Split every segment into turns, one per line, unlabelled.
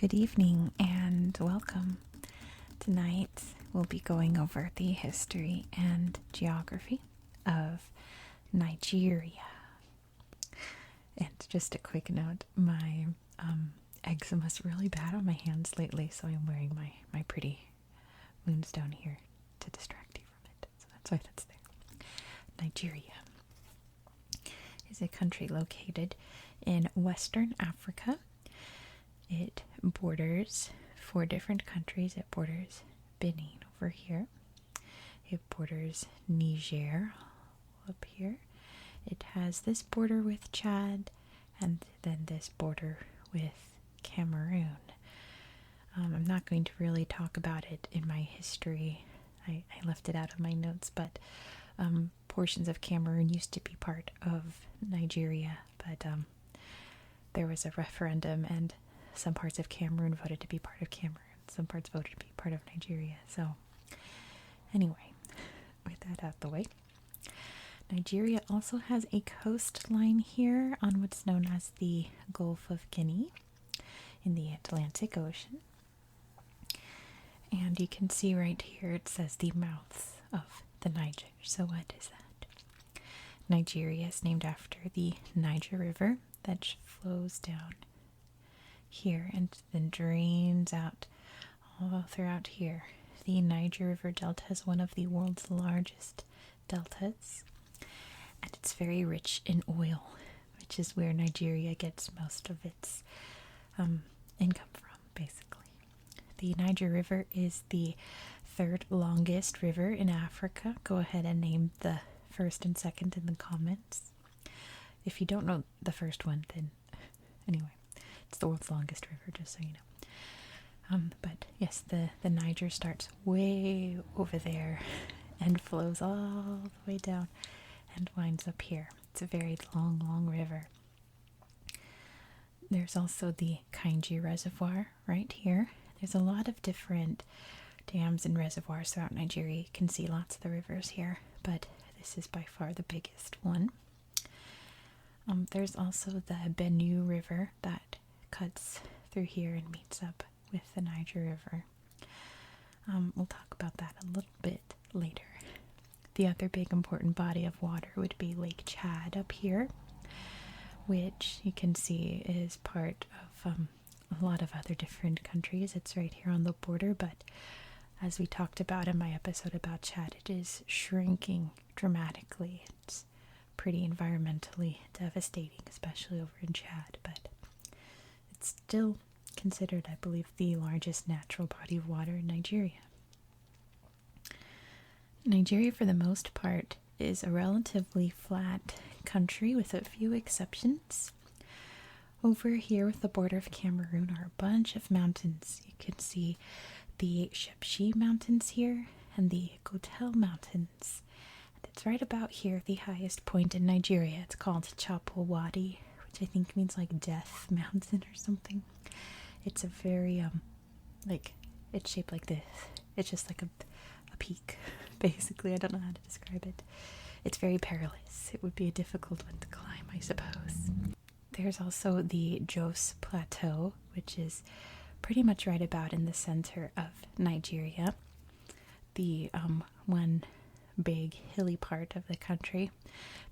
Good evening and welcome. Tonight we'll be going over the history and geography of Nigeria. And just a quick note, my eczema's really bad on my hands lately, so I'm wearing my pretty moonstone here to distract you from it. So that's why that's there. Nigeria is a country located in Western Africa. It borders 4 different countries. It borders Benin over here. It borders Niger up here. It has this border with Chad and then this border with Cameroon. I'm not going to really talk about it in my history. I left it out of my notes, but portions of Cameroon used to be part of Nigeria, but there was a referendum and some parts of Cameroon voted to be part of Cameroon. Some parts voted to be part of Nigeria. So anyway, with that out the way, Nigeria also has a coastline here on what's known as the Gulf of Guinea in the Atlantic Ocean. And you can see right here it says the mouths of the Niger. So what is that? Nigeria is named after the Niger River that flows down here and then drains out all throughout here. The Niger River Delta is one of the world's largest deltas, and it's very rich in oil, which is where Nigeria gets most of its income from, basically. The Niger River is the 3rd longest river in Africa. Go ahead and name the first and second in the comments. If you don't know the first one, then anyway, it's the world's longest river, just so you know. But yes, the Niger starts way over there and flows all the way down and winds up here. It's a very long river. There's also the Kainji Reservoir right here. There's a lot of different dams and reservoirs throughout Nigeria. You can see lots of the rivers here, but this is by far the biggest one. There's also the Benue River that cuts through here and meets up with the Niger River. We'll talk about that a little bit later. The other big important body of water would be Lake Chad up here, which you can see is part of a lot of other different countries. It's right here on the border, but as we talked about in my episode about Chad, it is shrinking dramatically. It's pretty environmentally devastating, especially over in Chad, but it's still considered, I believe, the largest natural body of water in Nigeria. Nigeria, for the most part, is a relatively flat country with a few exceptions. Over here with the border of Cameroon are a bunch of mountains. You can see the Shepshi Mountains here and the Gotel Mountains. And it's right about here, the highest point in Nigeria. It's called Chapo Wadi, which I think means like Death Mountain or something. It's a very, it's shaped like this. It's just like a peak, basically. I don't know how to describe it. It's very perilous. It would be a difficult one to climb, I suppose. There's also the Jos Plateau, which is pretty much right about in the center of Nigeria. The one big hilly part of the country.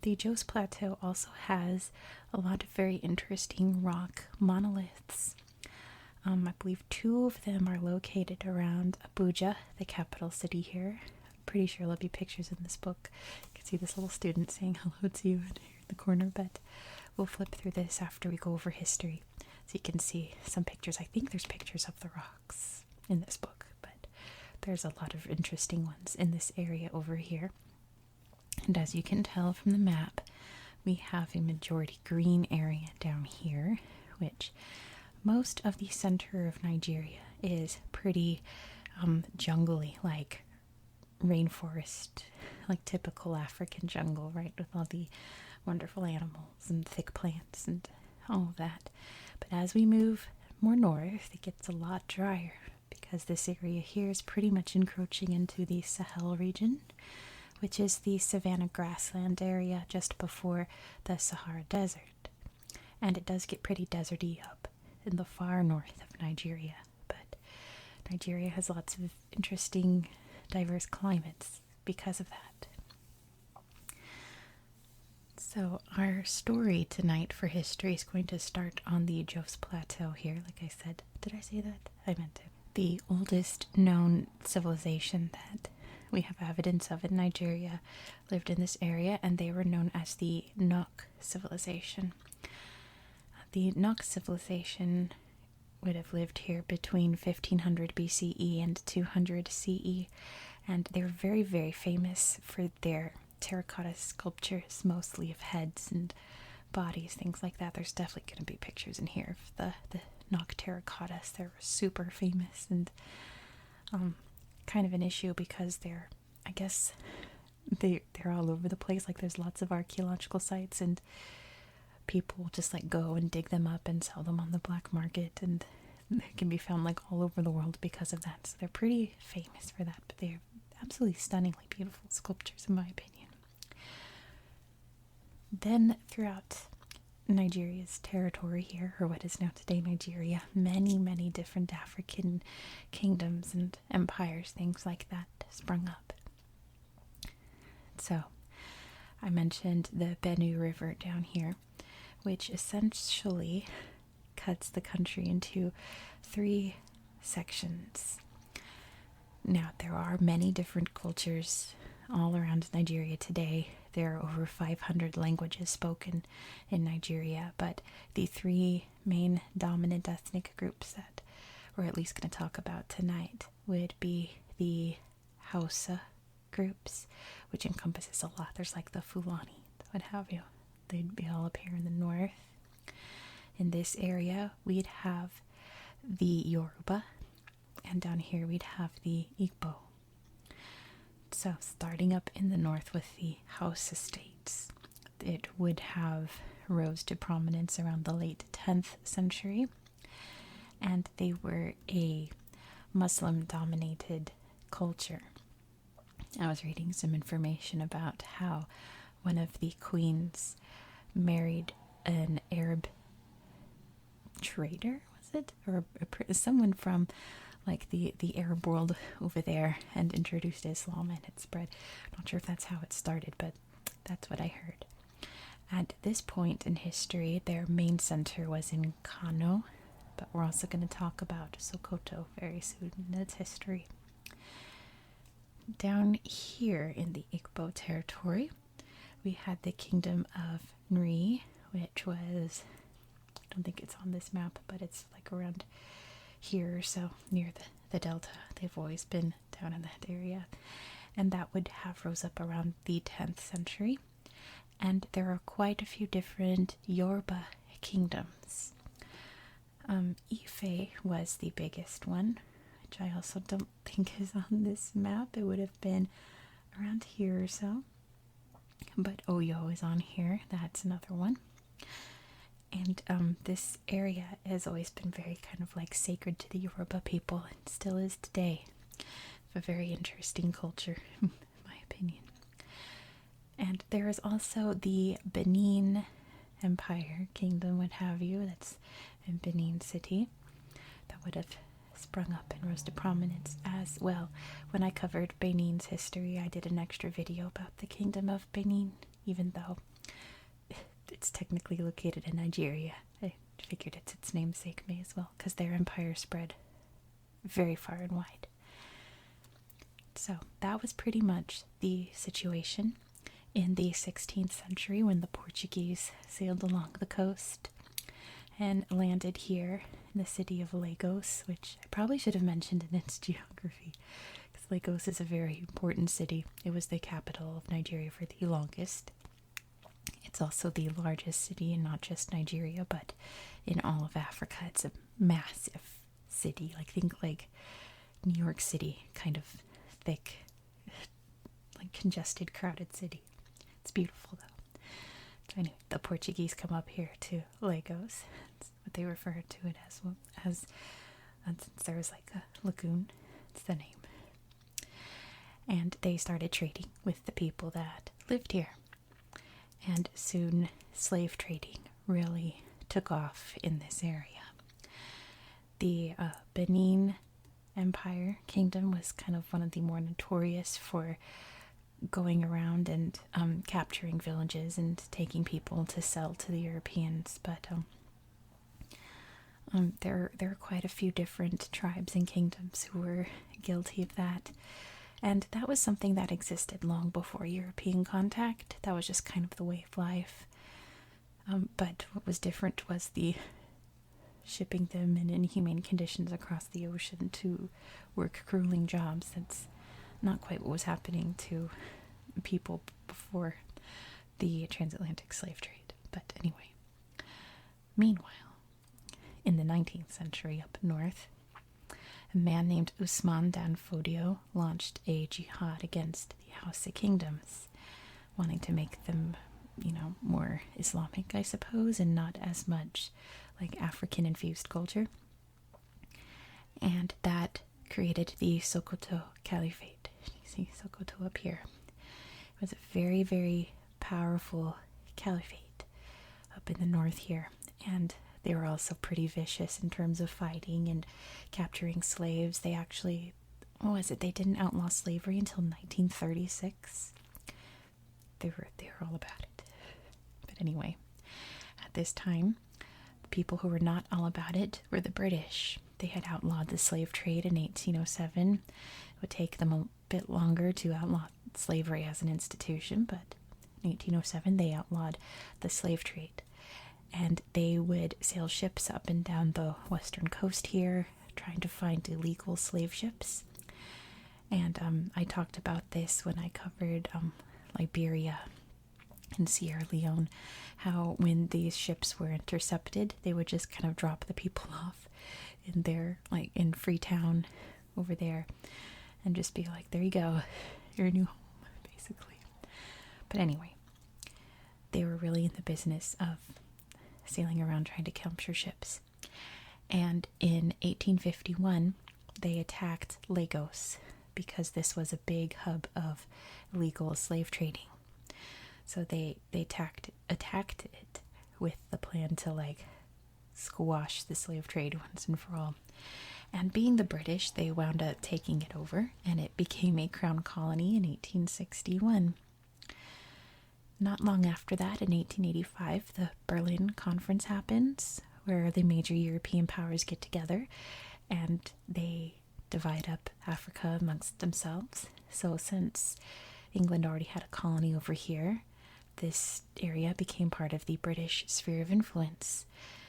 The Jos Plateau also has a lot of very interesting rock monoliths. I believe 2 of them are located around Abuja, the capital city here. I'm pretty sure there'll be pictures in this book. You can see this little student saying hello to you in here in the corner, but we'll flip through this after we go over history. So you can see some pictures. I think there's pictures of the rocks in this book, but there's a lot of interesting ones in this area over here. And as you can tell from the map, we have a majority green area down here, which most of the center of Nigeria is pretty jungly, like rainforest, like typical African jungle, right, with all the wonderful animals and thick plants and all of that. But as we move more north, it gets a lot drier because this area here is pretty much encroaching into the Sahel region, which is the savanna grassland area just before the Sahara Desert. And it does get pretty deserty up in the far north of Nigeria. But Nigeria has lots of interesting, diverse climates because of that. So our story tonight for history is going to start on the Jos Plateau here, like I said. Did I say that? I meant to. The oldest known civilization that we have evidence of in Nigeria lived in this area, and they were known as the Nok civilization. The Nok civilization would have lived here between 1500 BCE and 200 CE, and they were very, very famous for their terracotta sculptures, mostly of heads and bodies, things like that. There's definitely going to be pictures in here of the Nok terracottas. They're super famous and kind of an issue because they're all over the place. Like, there's lots of archaeological sites, and people just like go and dig them up and sell them on the black market, and they can be found like all over the world because of that. So they're pretty famous for that, but they're absolutely stunningly beautiful sculptures in my opinion. Then throughout Nigeria's territory here, or what is now today Nigeria, many, many different African kingdoms and empires, things like that, sprung up. So I mentioned the Benue River down here, which essentially cuts the country into 3 sections. Now, there are many different cultures all around Nigeria today. There are over 500 languages spoken in Nigeria, but the 3 main dominant ethnic groups that we're at least going to talk about tonight would be the Hausa groups, which encompasses a lot. There's like the Fulani, what have you. They'd be all up here in the north. In this area, we'd have the Yoruba, and down here we'd have the Igbo. So starting up in the north with the Hausa states, it would have rose to prominence around the late 10th century, and they were a Muslim-dominated culture. I was reading some information about how one of the queens married an Arab trader, was it? Or someone from like the Arab world over there, and introduced Islam, and it spread. Not sure if that's how it started, but that's what I heard. At this point in history, their main center was in Kano, but we're also going to talk about Sokoto very soon in its history. Down here in the Igbo territory, we had the kingdom of Nri, which was, I don't think it's on this map, but it's like around here or so, near the delta. They've always been down in that area, and that would have rose up around the 10th century. And there are quite a few different Yoruba kingdoms. Ife was the biggest one, which I also don't think is on this map. It would have been around here or so, but Oyo is on here. That's another one. And this area has always been very kind of like sacred to the Yoruba people, and still is today. A very interesting culture, in my opinion. And there is also the Benin Empire Kingdom, what have you, that's in Benin City, that would have sprung up and rose to prominence as well. When I covered Benin's history, I did an extra video about the Kingdom of Benin, even though it's technically located in Nigeria. I figured it's its namesake may as well, because their empire spread very far and wide. So that was pretty much the situation in the 16th century when the Portuguese sailed along the coast and landed here in the city of Lagos, which I probably should have mentioned in its geography, because Lagos is a very important city. It was the capital of Nigeria for the longest. It's also the largest city in not just Nigeria, but in all of Africa. It's a massive city. Like, think like New York City, kind of thick, like congested, crowded city. It's beautiful, though. So anyway, the Portuguese come up here to Lagos. That's what they refer to it as. Well, as since there was like a lagoon, it's the name. And they started trading with the people that lived here. And soon slave trading really took off in this area. The Benin Empire Kingdom was kind of one of the more notorious for going around and capturing villages and taking people to sell to the Europeans. But there are quite a few different tribes and kingdoms who were guilty of that. And that was something that existed long before European contact. That was just kind of the way of life. But what was different was the shipping them in inhumane conditions across the ocean to work grueling jobs. That's not quite what was happening to people before the transatlantic slave trade. But anyway, meanwhile, in the 19th century up north, a man named Usman Dan Fodio launched a jihad against the Hausa kingdoms, wanting to make them, more Islamic, I suppose, and not as much like African-infused culture. And that created the Sokoto Caliphate. You see Sokoto up here. It was a very, very powerful caliphate up in the north here. And they were also pretty vicious in terms of fighting and capturing slaves. They actually, they didn't outlaw slavery until 1936. They were all about it. But anyway, at this time, people who were not all about it were the British. They had outlawed the slave trade in 1807. It would take them a bit longer to outlaw slavery as an institution, but in 1807 they outlawed the slave trade. And they would sail ships up and down the western coast here, trying to find illegal slave ships. And I talked about this when I covered Liberia and Sierra Leone, how when these ships were intercepted, they would just kind of drop the people off in their, in Freetown over there, and just be like, there you go, your new home, basically. But anyway, they were really in the business of sailing around trying to capture ships. And in 1851, they attacked Lagos because this was a big hub of illegal slave trading. So they attacked it with the plan to squash the slave trade once and for all. And being the British, they wound up taking it over, and it became a crown colony in 1861. Not long after that, in 1885, the Berlin Conference happens, where the major European powers get together and they divide up Africa amongst themselves. So since England already had a colony over here, this area became part of the British sphere of influence.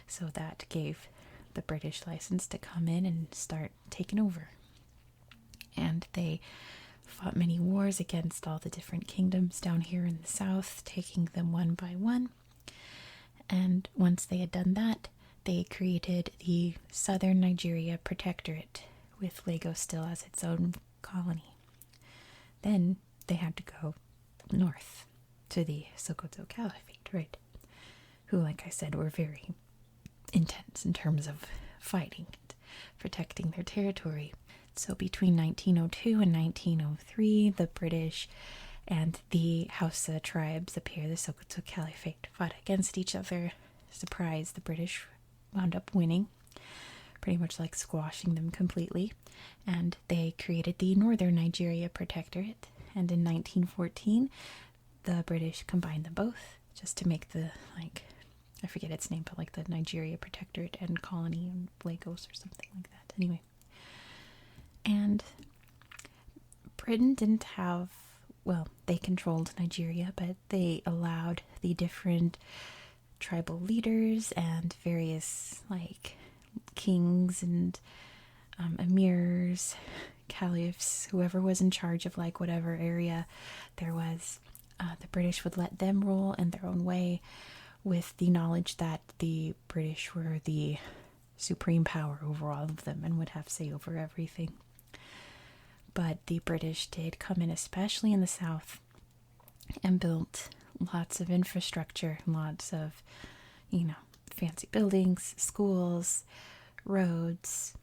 So that gave the British license to come in and start taking over. And they fought many wars against all the different kingdoms down here in the south, taking them one by one. And once they had done that, they created the Southern Nigeria Protectorate, with Lagos still as its own colony. Then they had to go north to the Sokoto Caliphate, right? Who, like I said, were very intense in terms of fighting and protecting their territory. So between 1902 and 1903, the British and the Hausa tribes up here, the Sokoto Caliphate, fought against each other. Surprise, the British wound up winning, pretty much squashing them completely. And they created the Northern Nigeria Protectorate. And in 1914, the British combined them both just to make the, I forget its name, but the Nigeria Protectorate and Colony in Lagos or something like that. Anyway. And Britain didn't have, they controlled Nigeria, but they allowed the different tribal leaders and various, kings and emirs, caliphs, whoever was in charge of, whatever area there was, the British would let them rule in their own way, with the knowledge that the British were the supreme power over all of them and would have say over everything. But the British did come in, especially in the south, and built lots of infrastructure, lots of, fancy buildings, schools, roads,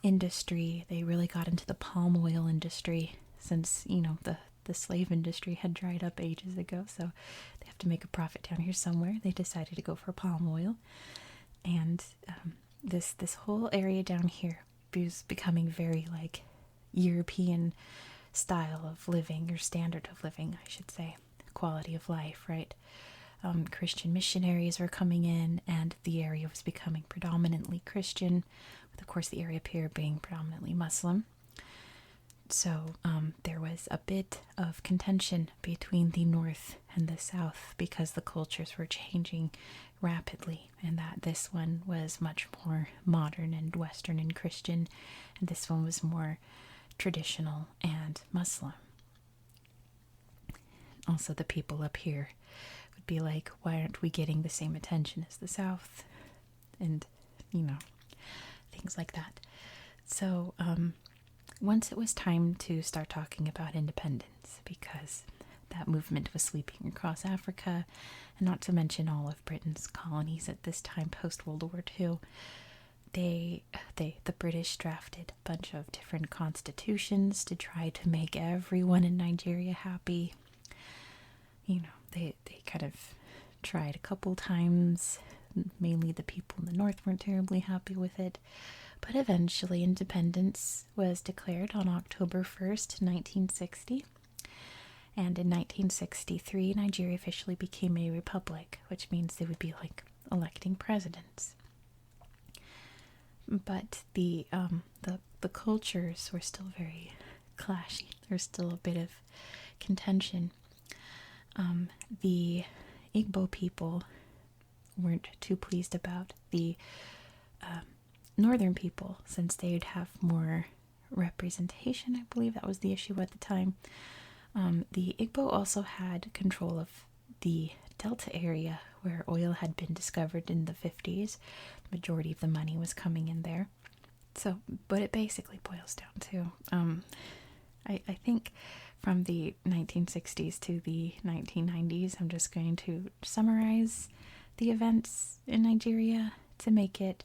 industry. They really got into the palm oil industry since, the slave industry had dried up ages ago, so they have to make a profit down here somewhere. They decided to go for palm oil, and this whole area down here was becoming very like European style of living, or standard of living, I should say, quality of life, right? Christian missionaries were coming in, and the area was becoming predominantly Christian, with of course the area up here being predominantly Muslim. So there was a bit of contention between the north and the south because the cultures were changing rapidly, and that this one was much more modern and Western and Christian, and this one was more traditional and Muslim. Also, the people up here would be like, why aren't we getting the same attention as the south? And, things like that. So, once it was time to start talking about independence, because that movement was sweeping across Africa, and not to mention all of Britain's colonies at this time post-World War II, the British drafted a bunch of different constitutions to try to make everyone in Nigeria happy. They kind of tried a couple times. Mainly the people in the north weren't terribly happy with it. But eventually independence was declared on October 1st, 1960. And in 1963, Nigeria officially became a republic, which means they would be like electing presidents. But the cultures were still very clashy. There's still a bit of contention. The Igbo people weren't too pleased about the northern people, since they'd have more representation. I believe that was the issue at the time. The Igbo also had control of the Delta area, where oil had been discovered in the 50s. The majority of the money was coming in there. So, but it basically boils down to, I think from the 1960s to the 1990s, I'm just going to summarize the events in Nigeria to make it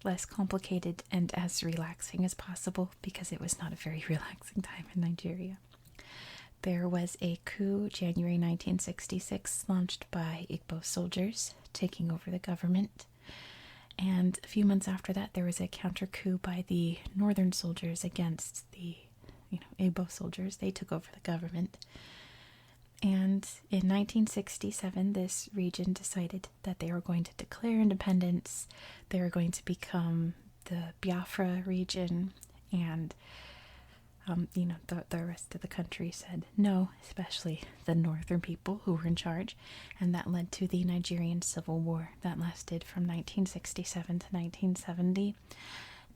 less complicated and as relaxing as possible, because it was not a very relaxing time in Nigeria. There was a coup, January 1966, launched by Igbo soldiers taking over the government. And a few months after that, there was a counter coup by the northern soldiers against the Igbo soldiers. They took over the government. And in 1967, this region decided that they were going to declare independence. They were going to become the Biafra region, and the rest of the country said no, especially the northern people who were in charge, and that led to the Nigerian Civil War that lasted from 1967 to 1970.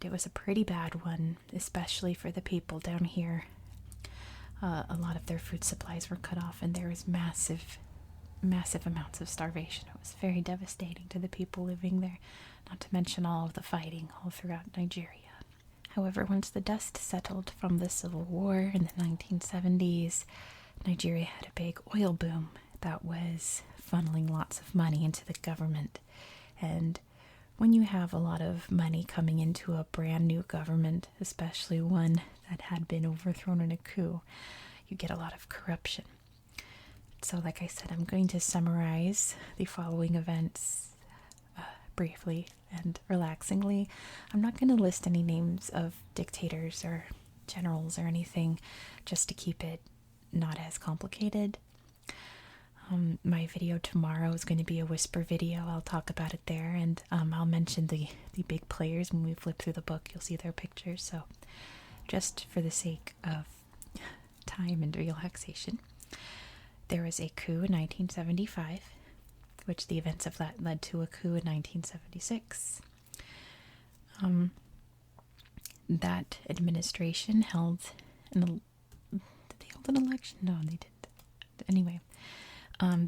It was a pretty bad one, especially for the people down here. A lot of their food supplies were cut off, and there was massive amounts of starvation. It was very devastating to the people living there, not to mention all of the fighting all throughout Nigeria. However, once the dust settled from the Civil War in the 1970s, Nigeria had a big oil boom that was funneling lots of money into the government. And when you have a lot of money coming into a brand new government, especially one that had been overthrown in a coup, you get a lot of corruption. So like I said, I'm going to summarize the following events briefly and relaxingly. I'm not going to list any names of dictators or generals or anything, just to keep it not as complicated. My video tomorrow is going to be a whisper video. I'll talk about it there, and I'll mention the big players when we flip through the book. You'll see their pictures. So just for the sake of time and relaxation, there was a coup in 1975, which the events of that led to a coup in 1976. That administration held did they hold an election? No, they didn't. Anyway,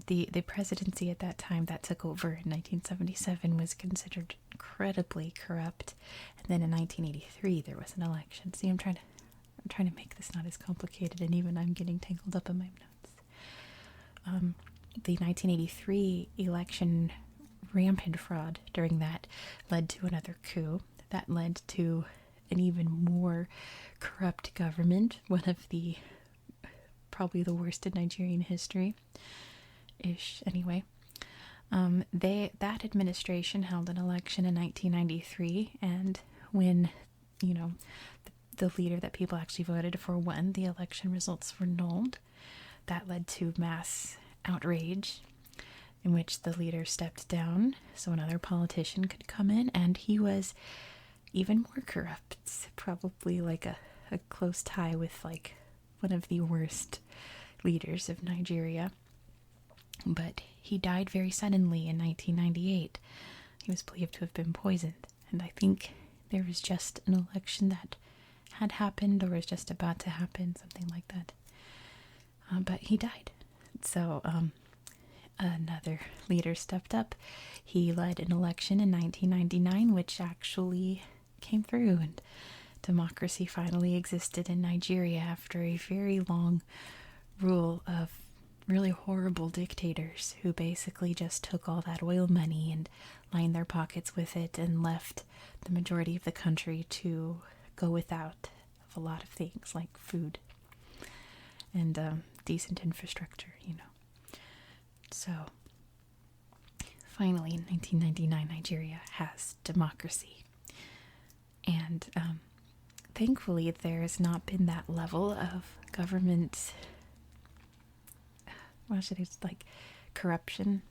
the presidency at that time that took over in 1977 was considered incredibly corrupt, and then in 1983 there was an election. See, I'm trying to make this not as complicated, and even I'm getting tangled up in my notes. The 1983 election, rampant fraud during that led to another coup that led to an even more corrupt government, one of the probably the worst in Nigerian history ish anyway. That administration held an election in 1993, and when, you know, the leader that people actually voted for won, the election results were annulled. That led to mass outrage, in which the leader stepped down so another politician could come in, and he was even more corrupt. Probably like a close tie with like one of the worst leaders of Nigeria. But he died very suddenly in 1998. He was believed to have been poisoned, and I think there was just an election that had happened or was just about to happen, something like that. But he died. So another leader stepped up. He led an election in 1999, which actually came through, and democracy finally existed in Nigeria after a very long rule of really horrible dictators who basically just took all that oil money and lined their pockets with it and left the majority of the country to go without a lot of things like food and decent infrastructure, you know. So finally in 1999, Nigeria has democracy. And thankfully there has not been that level of government, like corruption,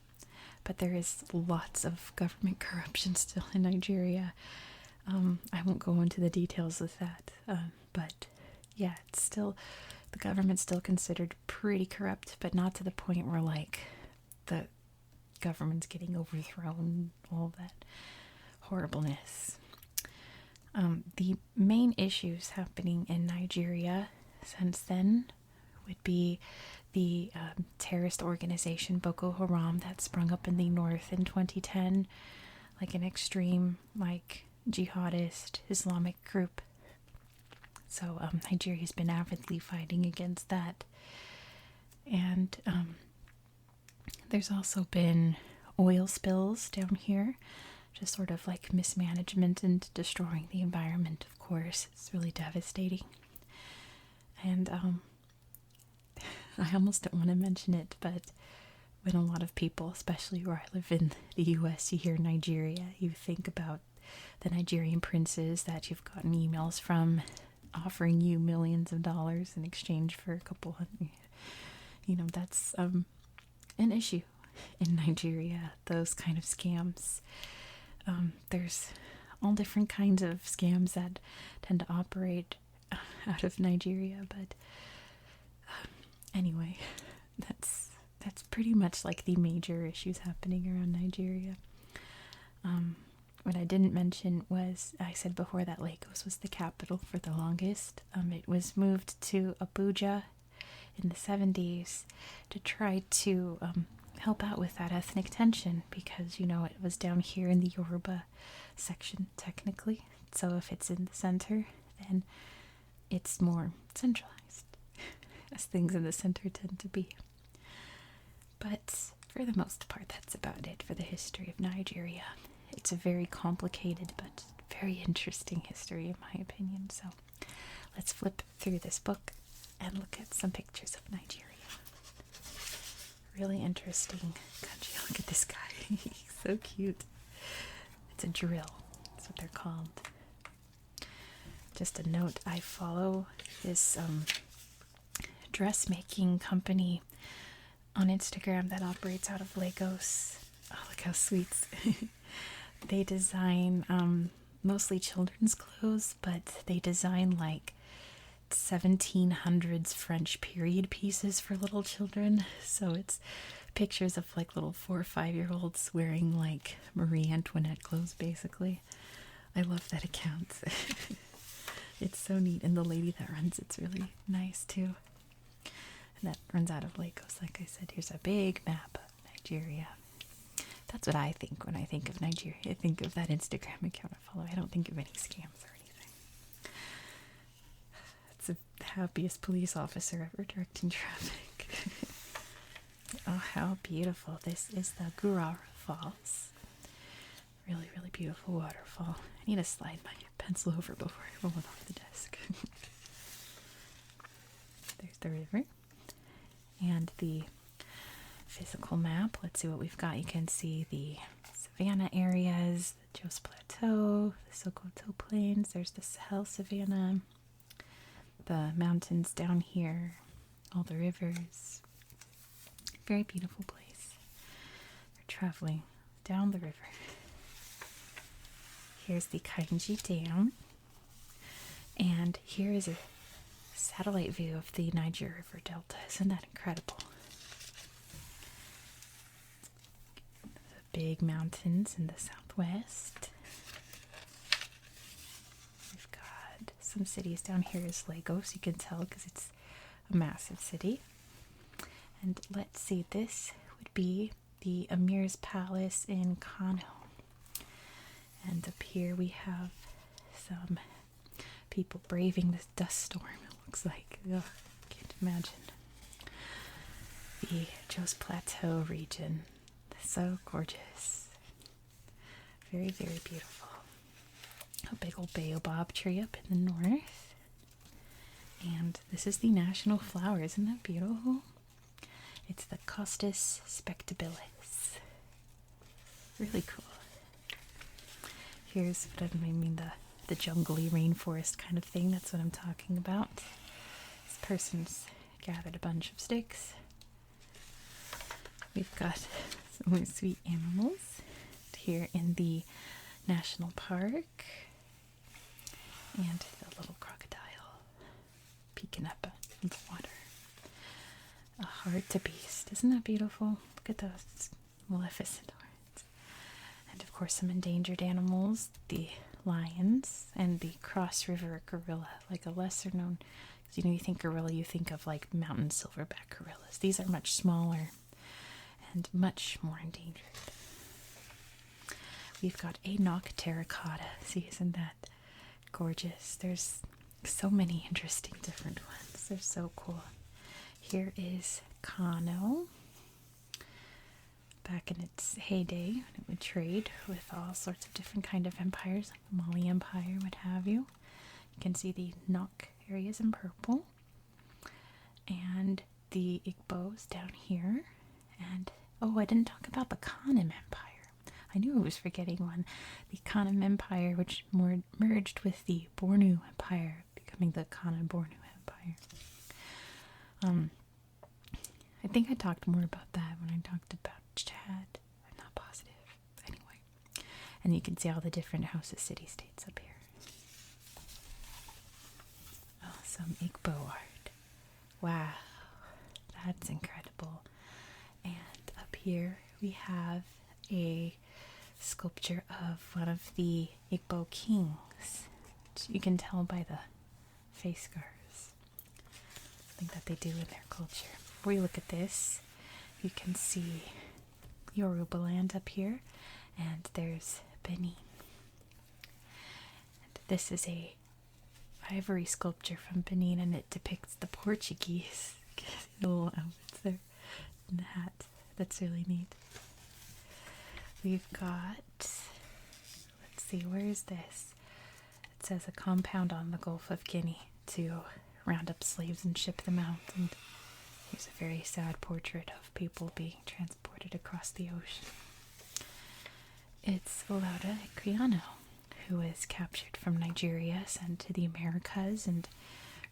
but there is lots of government corruption still in Nigeria. I won't go into the details of that, but yeah, it's still, the government's still considered pretty corrupt, but not to the point where like the government's getting overthrown, all that horribleness. The main issues happening in Nigeria since then would be the terrorist organization Boko Haram that sprung up in the north in 2010, like an extreme, like jihadist Islamic group. So Nigeria's been avidly fighting against that. And there's also been oil spills down here, just sort of like mismanagement and destroying the environment, of course. It's really devastating. And I almost don't want to mention it, but when a lot of people, especially where I live in the US, you hear Nigeria, you think about the Nigerian princes that you've gotten emails from offering you millions of dollars in exchange for a couple hundred. You know, that's an issue in Nigeria, those kind of scams. There's all different kinds of scams that tend to operate out of Nigeria, but anyway, that's pretty much like the major issues happening around Nigeria. What I didn't mention was, I said before that Lagos was the capital for the longest. It was moved to Abuja in the 70s to try to help out with that ethnic tension, because, you know, it was down here in the Yoruba section, technically. So if it's in the center, then it's more centralized, as things in the center tend to be. But for the most part, that's about it for the history of Nigeria. It's a very complicated but very interesting history, in my opinion. So let's flip through this book and look at some pictures of Nigeria. Really interesting country. Look at this guy. He's so cute. It's a drill. That's what they're called. Just a note, I follow this dressmaking company on Instagram that operates out of Lagos. Oh, look how sweet. They design mostly children's clothes, but they design like 1700s French period pieces for little children. So it's pictures of like little 4 or 5-year-olds wearing like Marie Antoinette clothes, basically. I love that account. It's so neat, and the lady that runs it's really nice too. And that runs out of Lagos, like I said. Here's a big map of Nigeria. That's what I think when I think of Nigeria. I think of that Instagram account I follow. I don't think of any scams or anything. It's the happiest police officer ever directing traffic. Oh, how beautiful. This is the Gurara Falls. Really, really beautiful waterfall. I need to slide my pencil over before I roll it off the desk. There's the river. And the physical map. Let's see what we've got. You can see the savanna areas, the Jos Plateau, the Sokoto Plains. There's the Sahel Savanna, the mountains down here, all the rivers. Very beautiful place. We're traveling down the river. Here's the Kainji Dam. And here is a satellite view of the Niger River Delta. Isn't that incredible? The big mountains in the southwest. We've got some cities down here is Lagos. You can tell because it's a massive city. And let's see, this would be the Emir's Palace in Kano. And up here we have some people braving this dust storm, it looks like. Ugh, can't imagine. The Jos Plateau region. So gorgeous. Very, very beautiful. A big old baobab tree up in the north. And this is the national flower. Isn't that beautiful? It's the Costus spectabilis. Really cool. Here's what I mean, the jungly rainforest kind of thing. That's what I'm talking about. This person's gathered a bunch of sticks. We've got some sweet animals here in the national park. And the little crocodile peeking up in the water. A hartebeest. Isn't that beautiful? Look at those maleficent hearts. And of course some endangered animals. The lions and the cross river gorilla, like a lesser known, because you think gorilla, you think of like mountain silverback gorillas. These are much smaller and much more endangered. We've got a knock terracotta. See, isn't that gorgeous? There's so many interesting different ones. They're so cool. Here is Kano. Back in its heyday, when it would trade with all sorts of different kind of empires, like the Mali Empire, what have you. You can see the Nok areas in purple. And the Igbos down here. And, oh, I didn't talk about the Kanem Empire. I knew I was forgetting one. The Kanem Empire, which merged with the Bornu Empire, becoming the Kanem-Bornu Empire. I think I talked more about that when I talked about Chad. I'm not positive. Anyway. And you can see all the different houses, city-states up here. Oh, some Igbo art. Wow. That's incredible. And up here we have a sculpture of one of the Igbo kings. You can tell by the face scars. Something that they do in their culture. Before you look at this, you can see Yoruba land up here, and there's Benin. And this is a ivory sculpture from Benin, and it depicts the Portuguese. The little outfits there, and the hat. That's really neat. We've got, let's see, where is this? It says a compound on the Gulf of Guinea to round up slaves and ship them out. And here's a very sad portrait of people being transported across the ocean. It's Olaudah Equiano, who was captured from Nigeria, sent to the Americas, and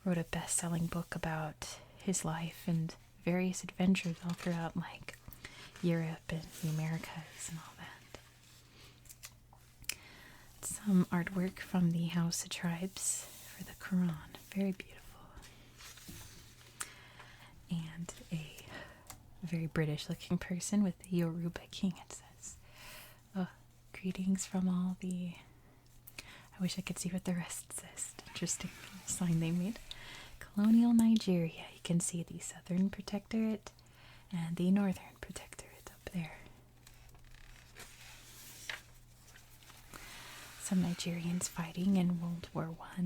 wrote a best-selling book about his life and various adventures all throughout, like, Europe and the Americas and all that. Some artwork from the Hausa tribes for the Quran. Very beautiful. And a very British-looking person with the Yoruba king, it says. Greetings from all the... I wish I could see what the rest says. Interesting sign they made. Colonial Nigeria. You can see the Southern Protectorate and the Northern Protectorate up there. Some Nigerians fighting in World War I.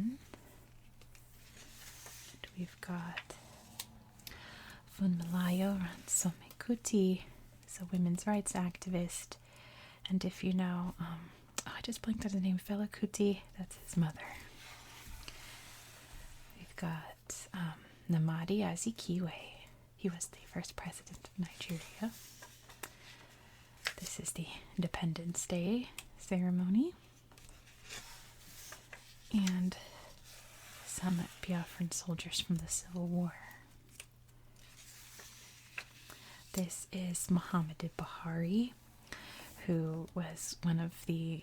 We've got Funmilayo Ransome Kuti, is a women's rights activist. And if you know, I just blanked on his name, Fela Kuti, that's his mother. We've got Nnamdi Azikiwe. He was the first president of Nigeria. This is the Independence Day ceremony. And some Biafran soldiers from the Civil War. This is Muhammadu Buhari, who was one of the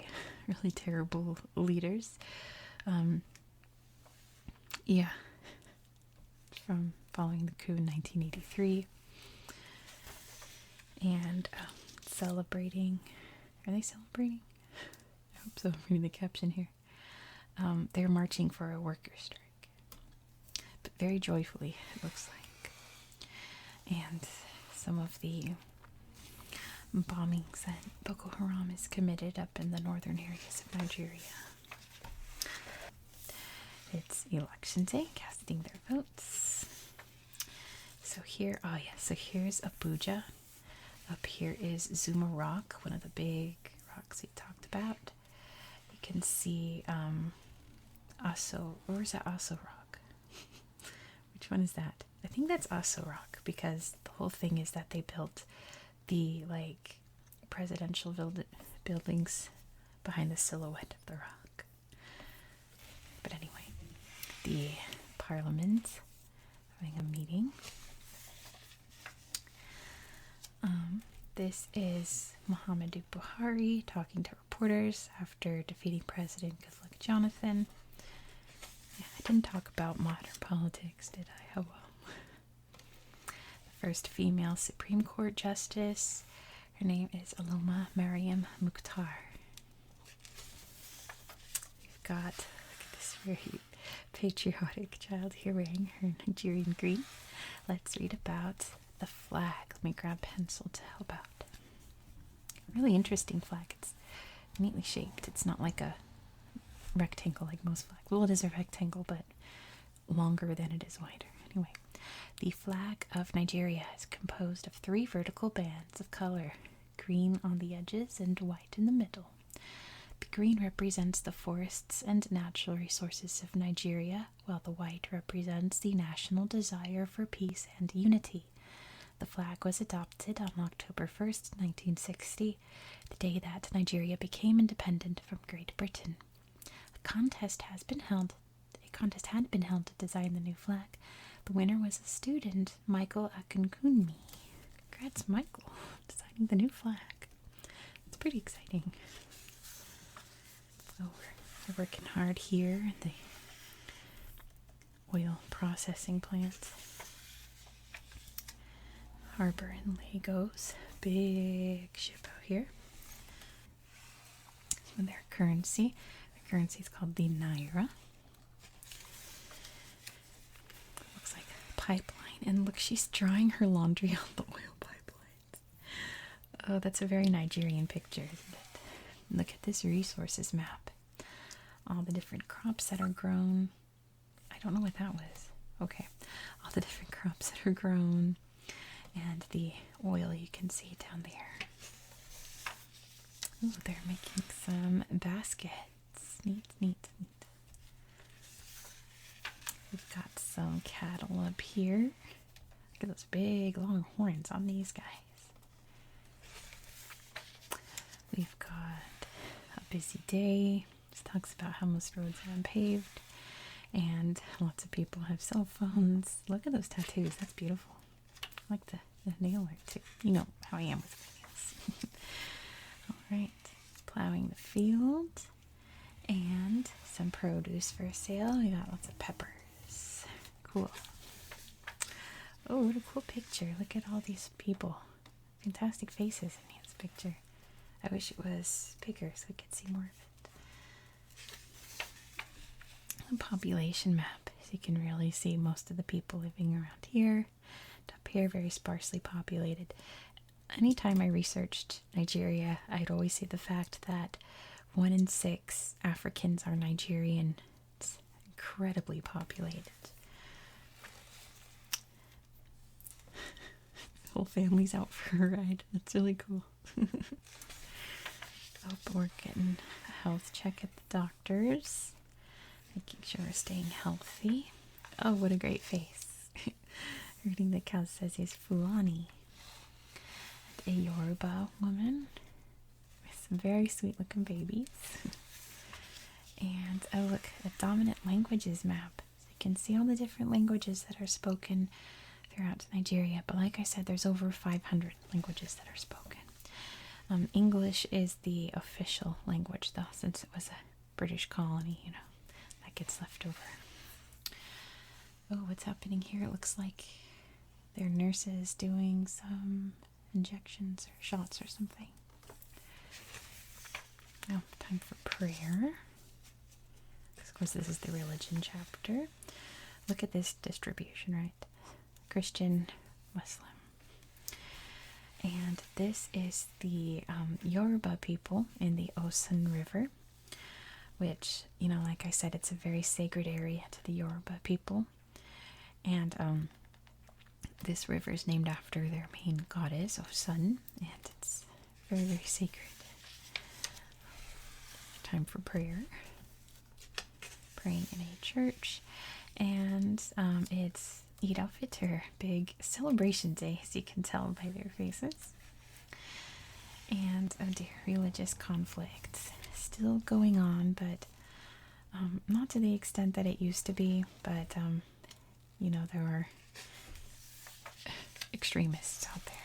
really terrible leaders. From following the coup in 1983. And celebrating. Are they celebrating? I hope so. I'm reading the caption here. They're marching for a worker strike. But very joyfully, it looks like. And some of the bombings that Boko Haram has committed up in the northern areas of Nigeria. It's election day, casting their votes. So here, so here's Abuja. Up here is Zuma Rock, one of the big rocks we talked about. You can see Aso, or is that Aso Rock? Which one is that? I think that's Aso Rock, because the whole thing is that they built the presidential buildings behind the silhouette of the rock. But anyway, the parliament having a meeting. This is Muhammadu Buhari talking to reporters after defeating President Goodluck Jonathan. Yeah, I didn't talk about modern politics, did I? Oh well. The first female Supreme Court justice. Her name is Aloma Mariam Mukhtar. We've got, look at this very patriotic child here wearing her Nigerian green. Let's read about the flag. Let me grab a pencil to help out. Really interesting flag. It's neatly shaped. It's not like a rectangle like most flags. Well, it is a rectangle, but longer than it is wider. Anyway, the flag of Nigeria is composed of 3 vertical bands of color, green on the edges and white in the middle. The green represents the forests and natural resources of Nigeria, while the white represents the national desire for peace and unity. The flag was adopted on October 1st, 1960, the day that Nigeria became independent from Great Britain. A contest had been held to design the new flag. The winner was a student, Michael Akinkunmi. Congrats, Michael, designing the new flag. It's pretty exciting. So we're working hard here at the oil processing plant. Harbor in Lagos. Big ship out here. So their currency. The currency is called the Naira. Looks like a pipeline. And look, she's drying her laundry on the oil pipelines. Oh, that's a very Nigerian picture, isn't it? Look at this resources map. All the different crops that are grown. I don't know what that was. Okay. All the different crops that are grown. And the oil you can see down there. Ooh, they're making some baskets. Neat, neat, neat. We've got some cattle up here. Look at those big long horns on these guys. We've got a busy day. This talks about how most roads are unpaved. And lots of people have cell phones. Look at those tattoos. That's beautiful. I like the nail art too. You know how I am with my nails. Alright. Plowing the field. And some produce for sale. We got lots of peppers. Cool. Oh, what a cool picture. Look at all these people. Fantastic faces in this picture. I wish it was bigger so we could see more of it. A population map. So you can really see most of the people living around here. Up here, very sparsely populated. Anytime I researched Nigeria, I'd always see the fact that 1 in 6 Africans are Nigerian. It's incredibly populated. The whole family's out for a ride. That's really cool. Oh, we're getting a health check at the doctor's. Making sure we're staying healthy. Oh, what a great face. Reading the cow says he's Fulani. And a Yoruba woman with some very sweet looking babies. And oh look, a dominant languages map. So you can see all the different languages that are spoken throughout Nigeria. But like I said, there's over 500 languages that are spoken. English is the official language though, since it was a British colony, you know, that gets left over. Oh, what's happening here? It looks like they're nurses doing some injections or shots or something. Now, time for prayer. Of course, this is the religion chapter. Look at this distribution, right? Christian, Muslim. And this is the Yoruba people in the Osun River, which, you know, like I said, it's a very sacred area to the Yoruba people. And this river is named after their main goddess, Osun, and it's very, very sacred. Time for prayer. Praying in a church. And it's Eid al-Fitr, big celebration day, as you can tell by their faces. And oh dear, religious conflict still going on, but not to the extent that it used to be. But you know, there are extremists out there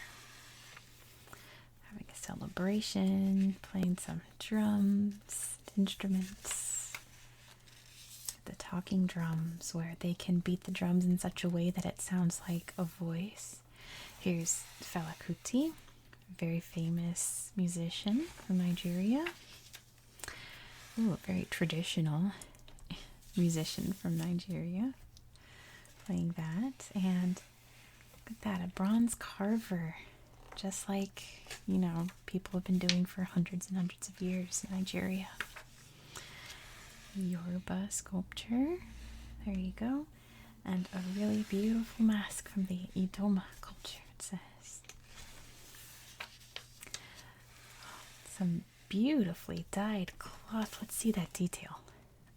having a celebration, playing some drums, instruments. The talking drums, where they can beat the drums in such a way that it sounds like a voice. Here's Fela Kuti, very famous musician from Nigeria. Ooh, a very traditional musician from Nigeria playing that. And look at that, a bronze carver, just like, you know, people have been doing for hundreds and hundreds of years in Nigeria. Yoruba sculpture, there you go, and a really beautiful mask from the Idoma culture, it says. Some beautifully dyed cloth. Let's see that detail.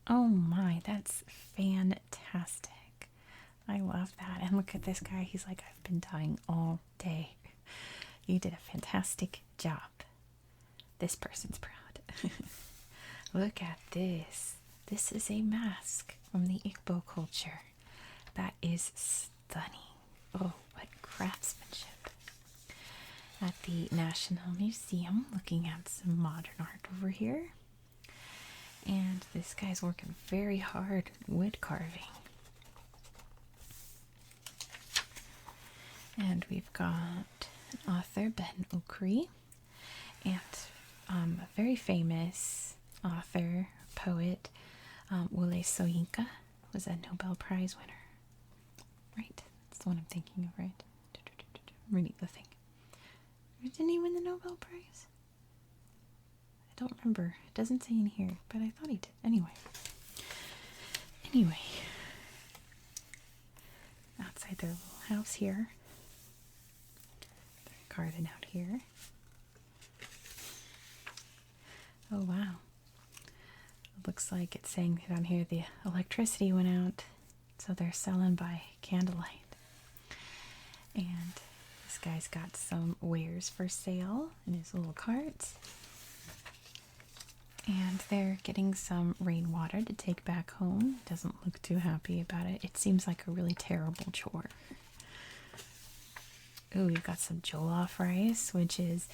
Oh my, that's fantastic. I love that. And look at this guy, he's like, I've been dyeing all day. You did a fantastic job. This person's proud. Look at this. This is a mask from the Igbo culture. That is stunning. Oh, what craftsmanship. At the National Museum, looking at some modern art over here. And this guy's working very hard wood carving. And we've got an author, Ben Okri, and a very famous author, poet, Wole Soyinka was a Nobel Prize winner. Right? That's the one I'm thinking of, right? I'm reading the thing. Didn't he win the Nobel Prize? I don't remember. It doesn't say in here, but I thought he did. Anyway. Outside their little house here. Their garden out here. Oh, wow. Looks like it's saying down here the electricity went out, so they're selling by candlelight. And this guy's got some wares for sale in his little cart. And they're getting some rainwater to take back home. Doesn't look too happy about it. It seems like a really terrible chore. Ooh, we've got some jollof rice, which is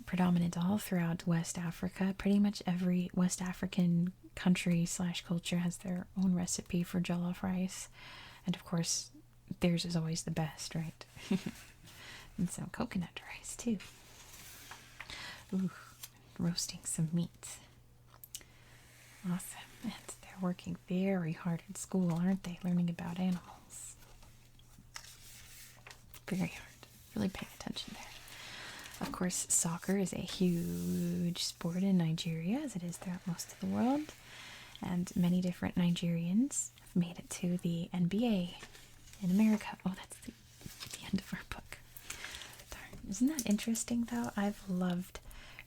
predominant all throughout West Africa. Pretty much every West African country / culture has their own recipe for jollof rice. And of course, theirs is always the best, right? And some coconut rice too. Ooh, roasting some meat. Awesome. And they're working very hard at school, aren't they? Learning about animals. Very hard. Really paying attention there. Of course, soccer is a huge sport in Nigeria, as it is throughout most of the world. And many different Nigerians have made it to the NBA in America. Oh, that's the end of our book. Darn. Isn't that interesting, though? I've loved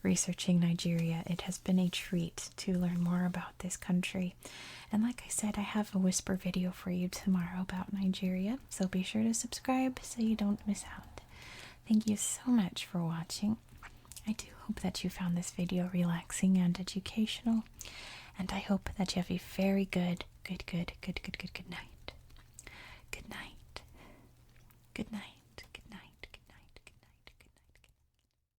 researching Nigeria. It has been a treat to learn more about this country. And like I said, I have a whisper video for you tomorrow about Nigeria, so be sure to subscribe so you don't miss out. Thank you so much for watching. I do hope that you found this video relaxing and educational, and I hope that you have a very good night. Good night. Good night.